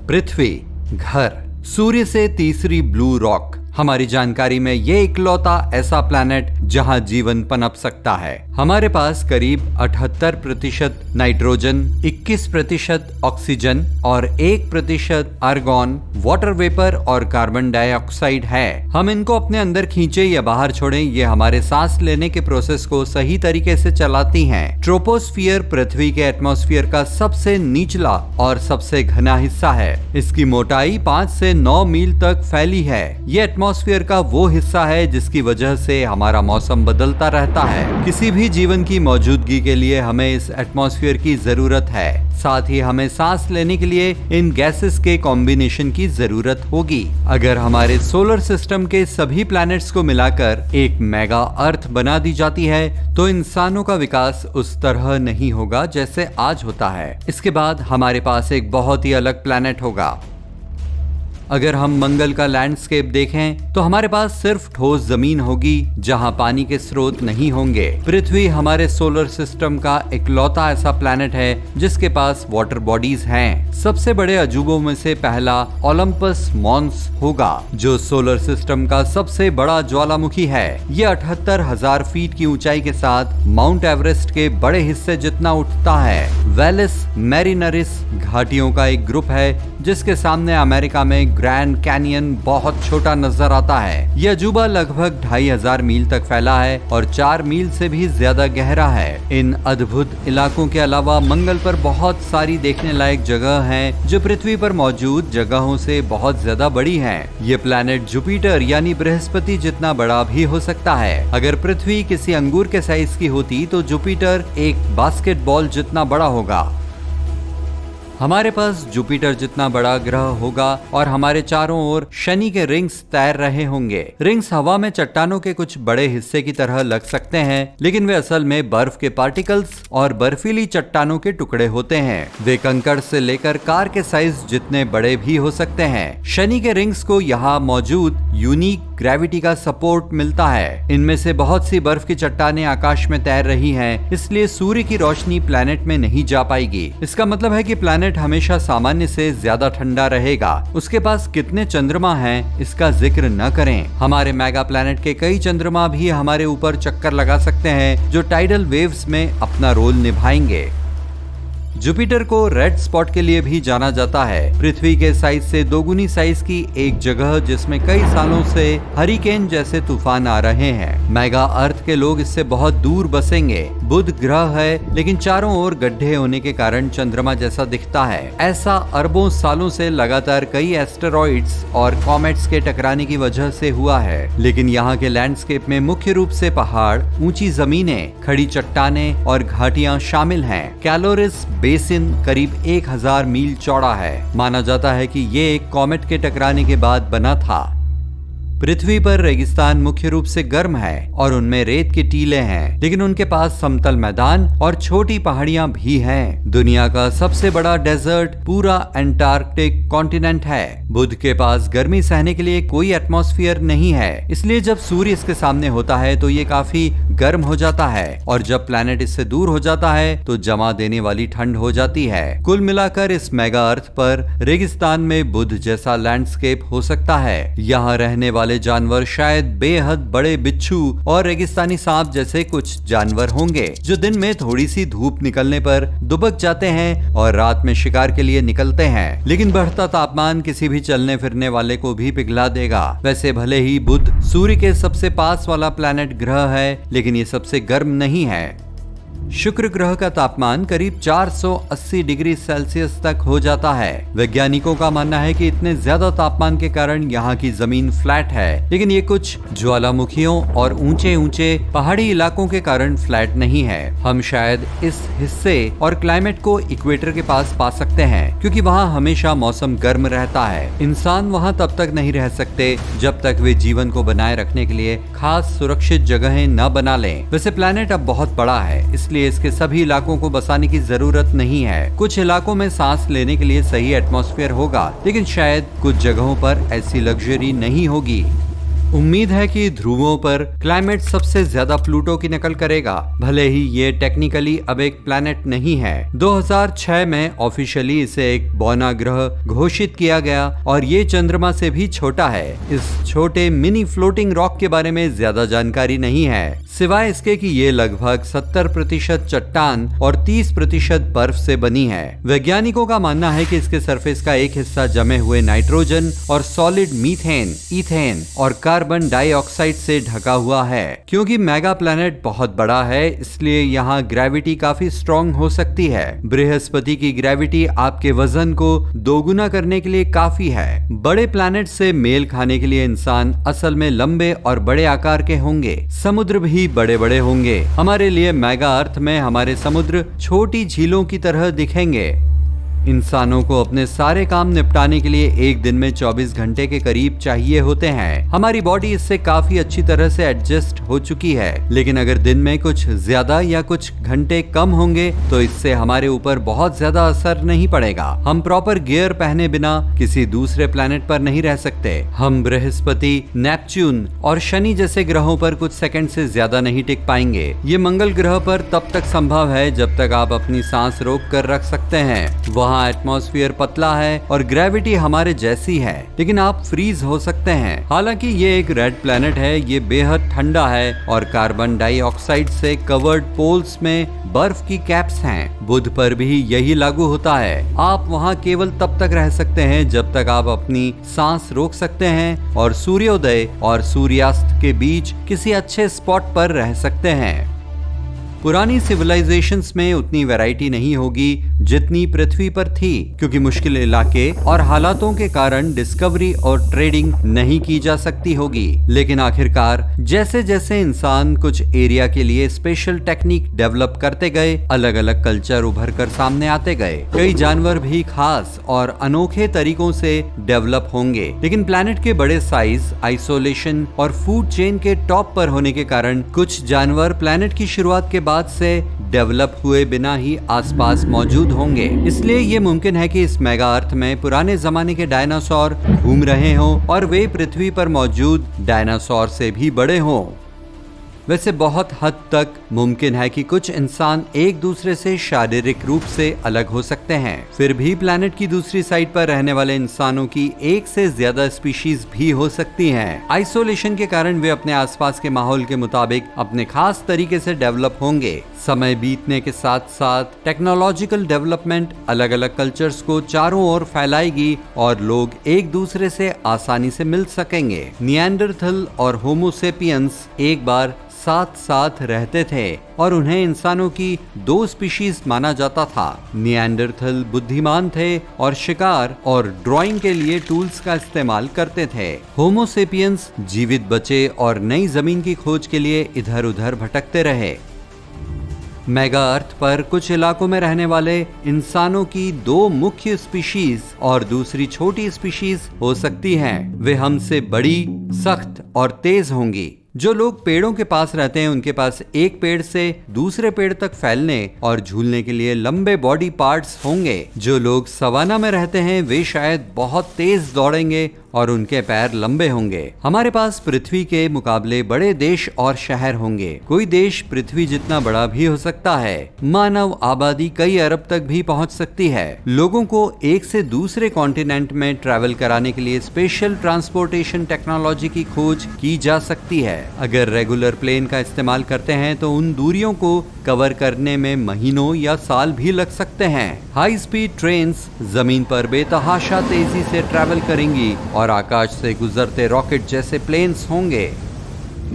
पृथ्वी, घर, सूर्य से तीसरी ब्लू रॉक। हमारी जानकारी में ये इकलौता ऐसा प्लैनेट जहां जीवन पनप सकता है। हमारे पास करीब 78% नाइट्रोजन, 21% ऑक्सीजन और 1% आर्गन, वाटर वेपर और कार्बन डाइऑक्साइड है। हम इनको अपने अंदर खींचे या बाहर छोड़ें, ये हमारे सांस लेने के प्रोसेस को सही तरीके से चलाती हैं। ट्रोपोस्फियर पृथ्वी के एटमॉस्फेयर का सबसे निचला और सबसे घना हिस्सा है। इसकी मोटाई 5 से 9 मील तक फैली है। ये एटमॉस्फेयर का वो हिस्सा है जिसकी वजह से हमारा मौसम बदलता रहता है। किसी भी जीवन की मौजूदगी के लिए हमें इस एटमॉस्फेयर की जरूरत है। साथ ही हमें सांस लेने के लिए इन गैसेस के कॉम्बिनेशन की जरूरत होगी। अगर हमारे सोलर सिस्टम के सभी प्लैनेट्स को मिलाकर एक मेगा अर्थ बना दी जाती है तो इंसानों का विकास उस तरह नहीं होगा जैसे आज होता है। इसके बाद हमारे पास एक बहुत ही अलग प्लैनेट होगा। अगर हम मंगल का लैंडस्केप देखें तो हमारे पास सिर्फ ठोस जमीन होगी जहां पानी के स्रोत नहीं होंगे। पृथ्वी हमारे सोलर सिस्टम का इकलौता ऐसा प्लैनेट है जिसके पास वाटर बॉडीज हैं। सबसे बड़े अजूबों में से पहला ओलंपस मॉन्स होगा, जो सोलर सिस्टम का सबसे बड़ा ज्वालामुखी है। ये 78,000 फीट की ऊंचाई के साथ माउंट एवरेस्ट के बड़े हिस्से जितना उठता है। वेलिस मैरिनरिस घाटियों का एक ग्रुप है जिसके सामने अमेरिका में ग्रैंड कैनियन बहुत छोटा नजर आता है। यह अजूबा लगभग 2,500 मील तक फैला है और 4 मील से भी ज्यादा गहरा है। इन अद्भुत इलाकों के अलावा मंगल पर बहुत सारी देखने लायक जगह हैं जो पृथ्वी पर मौजूद जगहों से बहुत ज्यादा बड़ी हैं। ये प्लैनेट जुपिटर यानी बृहस्पति जितना बड़ा भी हो सकता है। अगर पृथ्वी किसी अंगूर के साइज की होती तो जुपिटर एक बास्केटबॉल जितना बड़ा होगा। हमारे पास जुपिटर जितना बड़ा ग्रह होगा और हमारे चारों ओर शनि के रिंग्स तैर रहे होंगे। रिंग्स हवा में चट्टानों के कुछ बड़े हिस्से की तरह लग सकते हैं, लेकिन वे असल में बर्फ के पार्टिकल्स और बर्फीली चट्टानों के टुकड़े होते हैं। वे कंकड़ से लेकर कार के साइज जितने बड़े भी हो सकते हैं। शनि के रिंग्स को यहाँ मौजूद यूनिक ग्रेविटी का सपोर्ट मिलता है। इनमें से बहुत सी बर्फ की चट्टानें आकाश में तैर रही हैं, इसलिए सूर्य की रोशनी प्लैनेट में नहीं जा पाएगी। इसका मतलब है कि प्लैनेट हमेशा सामान्य से ज्यादा ठंडा रहेगा। उसके पास कितने चंद्रमा हैं इसका जिक्र न करें। हमारे मेगा प्लैनेट के कई चंद्रमा भी हमारे ऊपर चक्कर लगा सकते हैं जो टाइडल वेव्स में अपना रोल निभाएंगे। जुपिटर को रेड स्पॉट के लिए भी जाना जाता है। पृथ्वी के साइज से दोगुनी साइज की एक जगह जिसमें कई सालों से हरिकेन जैसे तूफान आ रहे हैं। मेगा अर्थ के लोग इससे बहुत दूर बसेंगे। बुध ग्रह है लेकिन चारों ओर गड्ढे होने के कारण चंद्रमा जैसा दिखता है। ऐसा अरबों सालों से लगातार कई एस्टेरॉइड्स और कॉमेट्स के टकराने की वजह से हुआ है। लेकिन यहाँ के लैंडस्केप में मुख्य रूप से पहाड़, ऊंची जमीनें, खड़ी चट्टानें और घाटियां शामिल हैं। कैलोरिस बेसिन करीब 1,000 मील चौड़ा है। माना जाता है कि ये एक कॉमेट के टकराने के बाद बना था। पृथ्वी पर रेगिस्तान मुख्य रूप से गर्म है और उनमें रेत के टीले हैं, लेकिन उनके पास समतल मैदान और छोटी पहाड़ियां भी हैं। दुनिया का सबसे बड़ा डेजर्ट पूरा एंटार्क्टिक कॉन्टिनेंट है। बुध के पास गर्मी सहने के लिए कोई एटमॉस्फेयर नहीं है, इसलिए जब सूर्य इसके सामने होता है तो ये काफी गर्म हो जाता है और जब प्लैनेट इससे दूर हो जाता है तो जमा देने वाली ठंड हो जाती है। कुल मिलाकर इस मेगा अर्थ पर रेगिस्तान में बुध जैसा लैंडस्केप हो सकता है। यहाँ रहने वाले जानवर शायद बेहद बड़े बिच्छू और रेगिस्तानी सांप जैसे कुछ जानवर होंगे जो दिन में थोड़ी सी धूप निकलने पर दुबक जाते हैं और रात में शिकार के लिए निकलते हैं। लेकिन बढ़ता तापमान किसी भी चलने फिरने वाले को भी पिघला देगा। वैसे भले ही बुध सूर्य के सबसे पास वाला प्लैनेट ग्रह है, लेकिन ये सबसे गर्म नहीं है। शुक्र ग्रह का तापमान करीब 480 डिग्री सेल्सियस तक हो जाता है। वैज्ञानिकों का मानना है कि इतने ज्यादा तापमान के कारण यहाँ की जमीन फ्लैट है, लेकिन ये कुछ ज्वालामुखियों और ऊंचे ऊंचे पहाड़ी इलाकों के कारण फ्लैट नहीं है। हम शायद इस हिस्से और क्लाइमेट को इक्वेटर के पास पा सकते हैं, क्योंकि वहाँ हमेशा मौसम गर्म रहता है। इंसान वहाँ तब तक नहीं रह सकते जब तक वे जीवन को बनाए रखने के लिए खास सुरक्षित जगहें न बना लें। वैसे प्लैनेट अब बहुत बड़ा है, इसलिए इसके सभी इलाकों को बसाने की जरूरत नहीं है। कुछ इलाकों में सांस लेने के लिए सही एटमॉस्फेयर होगा, लेकिन शायद कुछ जगहों पर ऐसी लग्जरी नहीं होगी। उम्मीद है कि ध्रुवों पर क्लाइमेट सबसे ज्यादा प्लूटो की नकल करेगा, भले ही ये टेक्निकली अब एक प्लैनेट नहीं है। 2006 में ऑफिशियली इसे एक बौना ग्रह घोषित किया गया और ये चंद्रमा से भी छोटा है। इस छोटे मिनी फ्लोटिंग रॉक के बारे में ज्यादा जानकारी नहीं है, सिवाय इसके कि ये लगभग 70% चट्टान और 30% बर्फ से बनी है। वैज्ञानिकों का मानना है कि इसके सरफेस का एक हिस्सा जमे हुए नाइट्रोजन और सॉलिड मीथेन, इथेन और कार्बन डाइऑक्साइड से ढका हुआ है। क्योंकि मेगा प्लैनेट बहुत बड़ा है, इसलिए यहाँ ग्रेविटी काफी स्ट्रॉन्ग हो सकती है। बृहस्पति की ग्रेविटी आपके वजन को दोगुना करने के लिए काफी है। बड़े प्लैनेट से मेल खाने के लिए इंसान असल में लंबे और बड़े आकार के होंगे। समुद्र भी बड़े बड़े होंगे। हमारे लिए मेगा अर्थ में हमारे समुद्र छोटी झीलों की तरह दिखेंगे। इंसानों को अपने सारे काम निपटाने के लिए एक दिन में 24 घंटे के करीब चाहिए होते हैं। हमारी बॉडी इससे काफी अच्छी तरह से एडजस्ट हो चुकी है, लेकिन अगर दिन में कुछ ज्यादा या कुछ घंटे कम होंगे तो इससे हमारे ऊपर बहुत ज्यादा असर नहीं पड़ेगा। हम प्रॉपर गियर पहने बिना किसी दूसरे प्लैनेट पर नहीं रह सकते। हम बृहस्पति, नेपच्यून और शनि जैसे ग्रहों पर कुछ सेकंड से ज्यादा नहीं टिक पाएंगे। ये मंगल ग्रह पर तब तक संभव है जब तक आप अपनी सांस रोक कर रख सकते हैं। वहाँ एटमॉस्फेयर पतला है और ग्रेविटी हमारे जैसी है, लेकिन आप फ्रीज हो सकते हैं। हालांकि ये एक रेड प्लैनेट है, ये बेहद ठंडा है और कार्बन डाइऑक्साइड से कवर्ड पोल्स में बर्फ की कैप्स हैं। बुध पर भी यही लागू होता है। आप वहाँ केवल तब तक रह सकते हैं जब तक आप अपनी सांस रोक सकते हैं और सूर्योदय और सूर्यास्त के बीच किसी अच्छे स्पॉट पर रह सकते हैं। पुरानी सिविलाइजेशंस में उतनी वैरायटी नहीं होगी जितनी पृथ्वी पर थी, क्योंकि मुश्किल इलाके और हालातों के कारण डिस्कवरी और ट्रेडिंग नहीं की जा सकती होगी। लेकिन आखिरकार जैसे जैसे इंसान कुछ एरिया के लिए स्पेशल टेक्निक डेवलप करते गए, अलग अलग कल्चर उभर कर सामने आते गए। कई जानवर भी खास और अनोखे तरीकों से डेवलप होंगे, लेकिन प्लैनेट के बड़े साइज, आइसोलेशन और फूड चेन के टॉप पर होने के कारण कुछ जानवर प्लैनेट की शुरुआत के बाद से डेवलप हुए बिना ही आसपास मौजूद होंगे। इसलिए ये मुमकिन है कि इस मेगा अर्थ में पुराने जमाने के डायनासोर घूम रहे हों और वे पृथ्वी पर मौजूद डायनासोर से भी बड़े हों। वैसे बहुत हद तक मुमकिन है कि कुछ इंसान एक दूसरे से शारीरिक रूप से अलग हो सकते हैं। फिर भी प्लैनेट की दूसरी साइड पर रहने वाले इंसानों की एक से ज्यादा स्पीशीज भी हो सकती हैं। आइसोलेशन के कारण वे अपने आसपास के माहौल के मुताबिक अपने खास तरीके से डेवलप होंगे। समय बीतने के साथ साथ टेक्नोलॉजिकल डेवलपमेंट अलग अलग कल्चर्स को चारों ओर फैलाएगी और लोग एक दूसरे से आसानी से मिल सकेंगे। निएंडरथल और होमोसेपियंस एक बार साथ साथ रहते थे और उन्हें इंसानों की दो स्पीशीज माना जाता था। निएंडरथल बुद्धिमान थे और शिकार और ड्राइंग के लिए टूल्स का इस्तेमाल करते थे। होमोसेपियंस जीवित बचे और नई जमीन की खोज के लिए इधर उधर भटकते रहे। मेगा अर्थ पर कुछ इलाकों में रहने वाले इंसानों की दो मुख्य स्पीशीज और दूसरी छोटी स्पीशीज हो सकती हैं। वे हमसे बड़ी, सख्त और तेज होंगी। जो लोग पेड़ों के पास रहते हैं उनके पास एक पेड़ से दूसरे पेड़ तक फैलने और झूलने के लिए लंबे बॉडी पार्ट्स होंगे। जो लोग सवाना में रहते हैं वे शायद बहुत तेज दौड़ेंगे और उनके पैर लंबे होंगे। हमारे पास पृथ्वी के मुकाबले बड़े देश और शहर होंगे। कोई देश पृथ्वी जितना बड़ा भी हो सकता है। मानव आबादी कई अरब तक भी पहुंच सकती है। लोगों को एक से दूसरे कॉन्टिनेंट में ट्रैवल कराने के लिए स्पेशल ट्रांसपोर्टेशन टेक्नोलॉजी की खोज की जा सकती है। अगर रेगुलर प्लेन का इस्तेमाल करते हैं तो उन दूरियों को कवर करने में महीनों या साल भी लग सकते हैं। हाई स्पीड ट्रेन्स जमीन पर बेतहाशा तेजी से ट्रैवल करेंगी और आकाश से गुजरते रॉकेट जैसे प्लेन्स होंगे।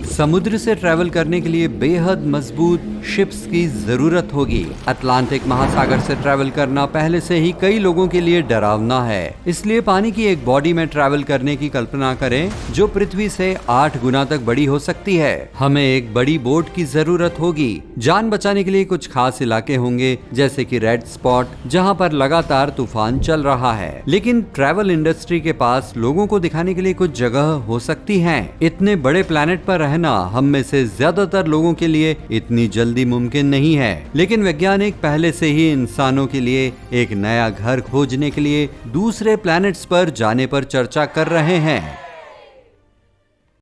समुद्र से ट्रैवल करने के लिए बेहद मजबूत शिप्स की जरूरत होगी। अटलांटिक महासागर से ट्रैवल करना पहले से ही कई लोगों के लिए डरावना है, इसलिए पानी की एक बॉडी में ट्रैवल करने की कल्पना करें जो पृथ्वी से 8 गुना तक बड़ी हो सकती है। हमें एक बड़ी बोट की जरूरत होगी। जान बचाने के लिए कुछ खास इलाके होंगे जैसे कि रेड स्पॉट, जहां पर लगातार तूफान चल रहा है। लेकिन ट्रैवल इंडस्ट्री के पास लोगों को दिखाने के लिए कुछ जगह हो सकती है। इतने बड़े प्लेनेट पर रहना हम में से ज्यादातर लोगों के लिए इतनी जल्दी मुमकिन नहीं है, लेकिन वैज्ञानिक पहले से ही इंसानों के लिए एक नया घर खोजने के लिए दूसरे प्लैनेट्स पर जाने पर चर्चा कर रहे हैं।